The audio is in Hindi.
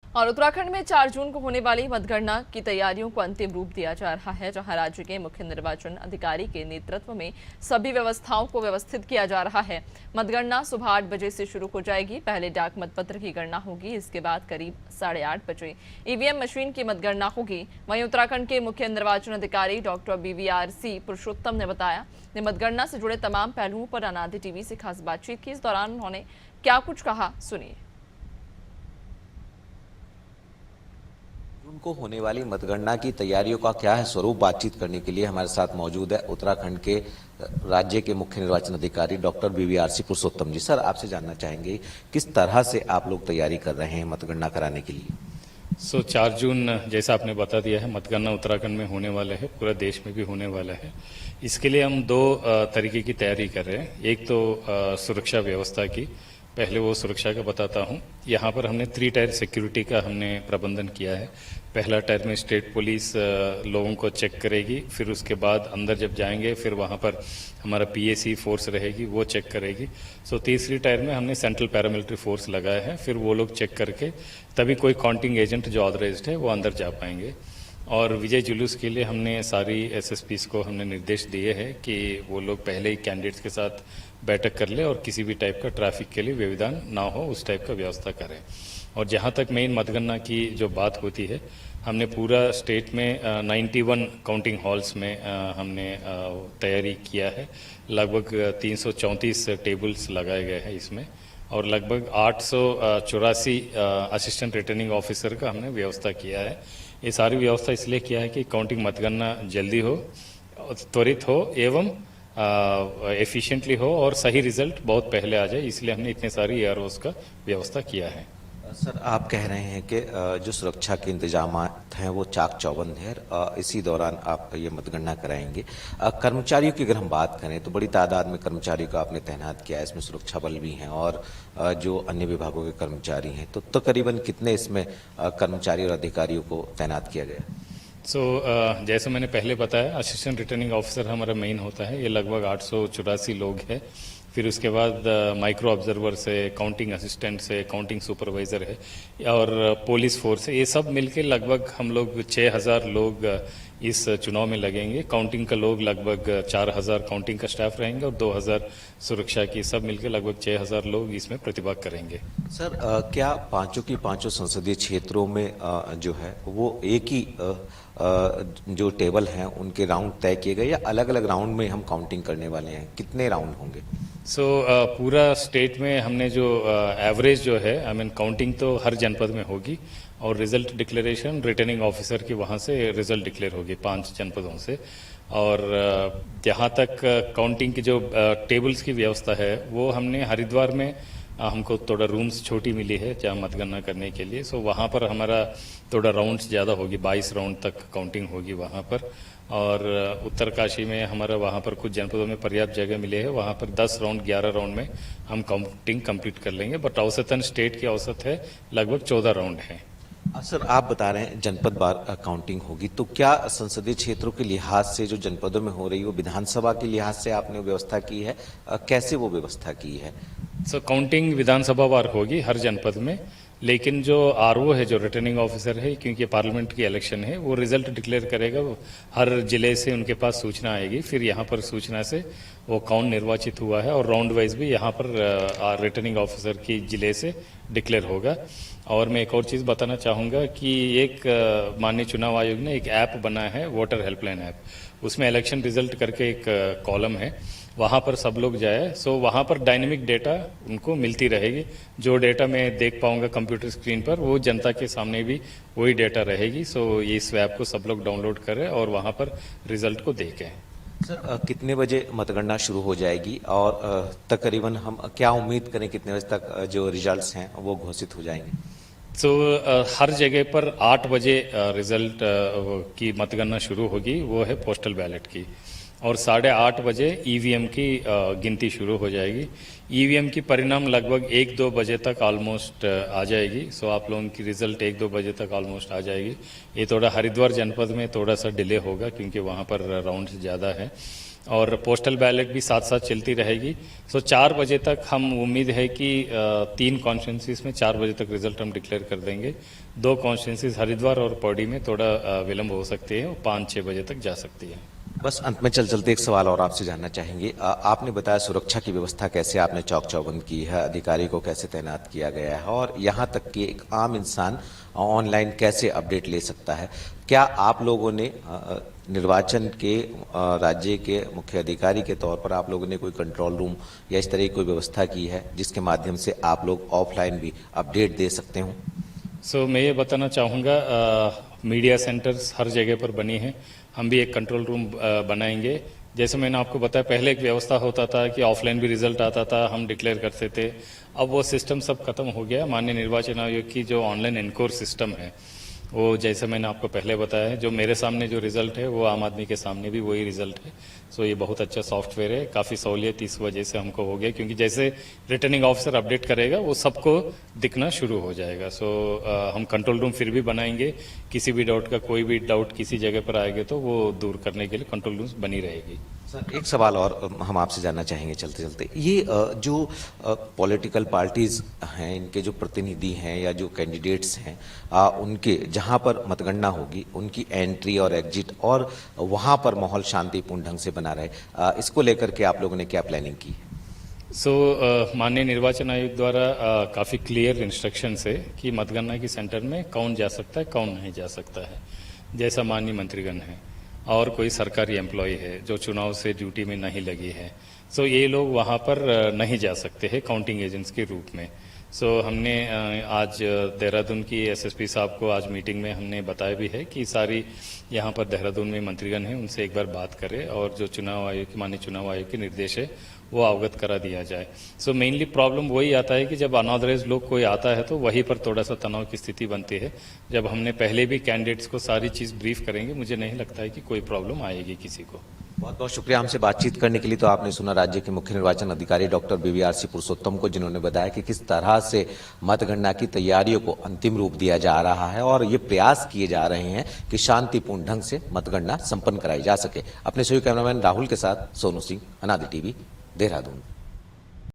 और उत्तराखंड में 4 जून को होने वाली मतगणना की तैयारियों को अंतिम रूप दिया जा रहा है, जहां राज्य के मुख्य निर्वाचन अधिकारी के नेतृत्व में सभी व्यवस्थाओं को व्यवस्थित किया जा रहा है। मतगणना सुबह 8 बजे से शुरू हो जाएगी। पहले डाक मतपत्र की गणना होगी, इसके बाद करीब 8:30 बजे ईवीएम मशीन की मतगणना होगी। वहीं उत्तराखंड के मुख्य निर्वाचन अधिकारी डॉक्टर BVRC पुरुषोत्तम ने बताया कि मतगणना से जुड़े तमाम पहलुओं पर अनादि टीवी से खास बातचीत की। इस दौरान उन्होंने क्या कुछ कहा, सुनिए। उनको होने वाली मतगणना की तैयारियों का क्या है स्वरूप, बातचीत करने के लिए हमारे साथ मौजूद है उत्तराखंड के राज्य के मुख्य निर्वाचन अधिकारी डॉक्टर BVRC पुरुषोत्तम जी। सर, आपसे जानना चाहेंगे किस तरह से आप लोग तैयारी कर रहे हैं मतगणना कराने के लिए। 4 जून जैसा आपने बता दिया है, मतगणना उत्तराखंड में होने वाला है, पूरा देश में भी होने वाला है। इसके लिए हम 2 तरीके की तैयारी कर रहे हैं। एक तो सुरक्षा व्यवस्था की, पहले वो सुरक्षा का बताता हूँ। यहाँ पर हमने 3 टायर सिक्योरिटी का हमने प्रबंधन किया है। पहला टायर में स्टेट पुलिस लोगों को चेक करेगी, फिर उसके बाद अंदर जब जाएंगे फिर वहाँ पर हमारा PAC फोर्स रहेगी, वो चेक करेगी। तीसरी टायर में हमने सेंट्रल पैरामिलिट्री फोर्स लगाया है, फिर वो लोग चेक करके तभी कोई काउंटिंग एजेंट जो ऑथराइज्ड है वो अंदर जा पाएंगे। और विजय जुलूस के लिए हमने सारी SSPs को हमने निर्देश दिए हैं कि वो लोग पहले ही कैंडिडेट्स के साथ बैठक कर ले और किसी भी टाइप का ट्रैफिक के लिए व्यवधान ना हो, उस टाइप का व्यवस्था करें। और जहाँ तक मेन मतगणना की जो बात होती है, हमने पूरा स्टेट में 91 काउंटिंग हॉल्स में हमने तैयारी किया है। लगभग 334 टेबल्स लगाए गए हैं इसमें, और लगभग 884 असिस्टेंट रिटर्निंग ऑफिसर का हमने व्यवस्था किया है। ये सारी व्यवस्था इसलिए किया है कि काउंटिंग मतगणना जल्दी हो, त्वरित हो एवं एफिशिएंटली हो और सही रिजल्ट बहुत पहले आ जाए, इसलिए हमने इतने सारी AROs का व्यवस्था किया है। सर, आप कह रहे हैं कि जो सुरक्षा के इंतजाम हैं वो चाक चौबंद है, इसी दौरान आप ये मतगणना कराएंगे। कर्मचारियों की अगर हम बात करें तो बड़ी तादाद में कर्मचारियों को आपने तैनात किया है, इसमें सुरक्षा बल भी हैं और जो अन्य विभागों के कर्मचारी हैं, तो तकरीबन कितने इसमें कर्मचारी और अधिकारियों को तैनात किया गया? जैसे मैंने पहले बताया, असिस्टेंट रिटर्निंग ऑफिसर हमारा मेन होता है, ये लगभग 884 लोग हैं। फिर उसके बाद माइक्रो ऑब्जर्वर्स है, काउंटिंग असिस्टेंट्स है, काउंटिंग सुपरवाइजर है और पुलिस फोर्स है। ये सब मिलके लगभग हम लोग 6000 लोग इस चुनाव में लगेंगे। काउंटिंग का लोग लगभग 4000 काउंटिंग का स्टाफ रहेंगे और 2000 सुरक्षा की, सब मिलकर लगभग 6000 लोग इसमें प्रतिभाग करेंगे। सर, क्या पांचों की पांचों संसदीय क्षेत्रों में जो है वो एक ही जो टेबल हैं उनके राउंड तय किए गए या अलग अलग राउंड में हम काउंटिंग करने वाले हैं? कितने राउंड होंगे? पूरा स्टेट में हमने जो एवरेज जो है, काउंटिंग तो हर जनपद में होगी और रिजल्ट डिक्लेरेशन रिटर्निंग ऑफिसर की वहाँ से रिजल्ट डिक्लेयर होगी 5 जनपदों से। और जहाँ तक काउंटिंग की जो टेबल्स की व्यवस्था है, वो हमने हरिद्वार में हमको थोड़ा रूम्स छोटी मिली है जहाँ मतगणना करने के लिए। वहाँ पर हमारा थोड़ा राउंड्स ज़्यादा होगी, 22 राउंड तक काउंटिंग होगी वहाँ पर। और उत्तरकाशी में हमारा वहाँ पर कुछ जनपदों में पर्याप्त जगह मिले है, वहाँ पर 10 राउंड 11 राउंड में हम काउंटिंग कंप्लीट कर लेंगे। बट औसतन स्टेट की औसत है लगभग 14 राउंड है। सर, आप बता रहे हैं जनपद बार काउंटिंग होगी, तो क्या संसदीय क्षेत्रों के लिहाज से जो जनपदों में हो रही है वो विधानसभा के लिहाज से आपने व्यवस्था की है? कैसे वो व्यवस्था की है? काउंटिंग विधानसभा वार होगी हर जनपद में, लेकिन जो RO है, जो रिटर्निंग ऑफिसर है, क्योंकि पार्लियामेंट की इलेक्शन है, वो रिजल्ट डिक्लेयर करेगा। हर जिले से उनके पास सूचना आएगी, फिर यहाँ पर सूचना से वो कौन निर्वाचित हुआ है और राउंड वाइज भी यहाँ पर रिटर्निंग ऑफिसर की जिले से डिक्लेयर होगा। और मैं एक और चीज़ बताना चाहूँगा कि एक माननीय चुनाव आयोग ने एक ऐप बनाया है, वोटर हेल्पलाइन ऐप। उसमें इलेक्शन रिजल्ट करके एक कॉलम है, वहाँ पर सब लोग जाए। वहाँ पर डायनेमिक डेटा उनको मिलती रहेगी। जो डेटा मैं देख पाऊँगा कंप्यूटर स्क्रीन पर, वो जनता के सामने भी वही डेटा रहेगी। ये इस ऐप को सब लोग डाउनलोड करें और वहाँ पर रिजल्ट को देखें। सर, कितने बजे मतगणना शुरू हो जाएगी और तकरीबन हम क्या उम्मीद करें कितने बजे तक जो रिजल्ट्स हैं वो घोषित हो जाएंगे? हर जगह पर 8 बजे रिजल्ट की मतगणना शुरू होगी, वो है पोस्टल बैलेट की। और 8:30 बजे EVM की गिनती शुरू हो जाएगी। EVM की परिणाम लगभग 1-2 बजे तक ऑलमोस्ट आ जाएगी। आप लोगों की रिजल्ट 1-2 बजे तक ऑलमोस्ट आ जाएगी। ये थोड़ा हरिद्वार जनपद में थोड़ा सा डिले होगा क्योंकि वहाँ पर राउंड्स ज़्यादा है। और पोस्टल बैलेट भी साथ साथ चलती रहेगी। सो 4 बजे तक हम उम्मीद है कि 3 कॉन्स्टिट्यूंसीज में 4 बजे तक रिजल्ट हम डिक्लेयर कर देंगे। 2 कॉन्स्टिट्यूंसीज हरिद्वार और पौड़ी में थोड़ा विलंब हो सकती है, 5-6 बजे तक जा सकती है। बस अंत में चलते एक सवाल और आपसे जानना चाहेंगे। आपने बताया सुरक्षा की व्यवस्था कैसे आपने चौक चौबंद की है, अधिकारी को कैसे तैनात किया गया है और यहाँ तक कि एक आम इंसान ऑनलाइन कैसे अपडेट ले सकता है। क्या आप लोगों ने निर्वाचन के राज्य के मुख्य अधिकारी के तौर पर आप लोगों ने कोई कंट्रोल रूम या इस तरह की कोई व्यवस्था की है जिसके माध्यम से आप लोग ऑफलाइन भी अपडेट दे सकते हो? सो मैं ये बताना चाहूँगा, मीडिया सेंटर्स हर जगह पर बनी हैं। हम भी एक कंट्रोल रूम बनाएंगे। जैसे मैंने आपको बताया, पहले एक व्यवस्था होता था कि ऑफलाइन भी रिजल्ट आता था, हम डिक्लेयर करते थे। अब वो सिस्टम सब खत्म हो गया। माननीय निर्वाचन आयोग की जो ऑनलाइन एनकोर सिस्टम है, वो जैसे मैंने आपको पहले बताया है, जो मेरे सामने जो रिजल्ट है वो आम आदमी के सामने भी वही रिजल्ट है। सो ये बहुत अच्छा सॉफ्टवेयर है, काफ़ी सहूलियत इस वजह से हमको हो गया, क्योंकि जैसे रिटर्निंग ऑफिसर अपडेट करेगा वो सबको दिखना शुरू हो जाएगा। सो हम कंट्रोल रूम फिर भी बनाएंगे। किसी भी डाउट का कोई भी डाउट किसी जगह पर आएगा तो वो दूर करने के लिए कंट्रोल रूम बनी रहेगी। सर एक सवाल और हम आपसे जानना चाहेंगे चलते चलते, ये जो पॉलिटिकल पार्टीज हैं, इनके जो प्रतिनिधि हैं या जो कैंडिडेट्स हैं, उनके जहां पर मतगणना होगी उनकी एंट्री और एग्जिट और वहां पर माहौल शांतिपूर्ण ढंग से बना रहे, इसको लेकर के आप लोगों ने क्या प्लानिंग की है? माननीय निर्वाचन आयोग द्वारा काफ़ी क्लियर इंस्ट्रक्शंस है कि मतगणना की सेंटर में कौन जा सकता है, कौन नहीं जा सकता है। जैसा माननीय मंत्रीगण है और कोई सरकारी एम्प्लॉय है जो चुनाव से ड्यूटी में नहीं लगी है, सो ये लोग वहाँ पर नहीं जा सकते हैं काउंटिंग एजेंट्स के रूप में। सो हमने आज देहरादून की एसएसपी साहब को आज मीटिंग में हमने बताया भी है कि सारी यहाँ पर देहरादून में मंत्रीगण हैं, उनसे एक बार बात करें और जो चुनाव आयोग की माननीय चुनाव आयोग के निर्देश है वो अवगत करा दिया जाए। सो मेनली प्रॉब्लम वही आता है कि जब अनऑथराइज लोग कोई आता है तो वहीं पर थोड़ा सा तनाव की स्थिति बनती है। जब हमने पहले भी कैंडिडेट्स को सारी चीज़ ब्रीफ करेंगे, मुझे नहीं लगता है कि कोई प्रॉब्लम आएगी किसी को। बहुत बहुत शुक्रिया हमसे बातचीत करने के लिए। तो आपने सुना राज्य के मुख्य निर्वाचन अधिकारी डॉक्टर BVRC पुरुषोत्तम को, जिन्होंने बताया कि किस तरह से मतगणना की तैयारियों को अंतिम रूप दिया जा रहा है और ये प्रयास किए जा रहे हैं कि शांतिपूर्ण ढंग से मतगणना संपन्न कराई जा सके। अपने सहयोगी कैमरामैन राहुल के साथ सोनू सिंह, अनादि टीवी, देहरादून।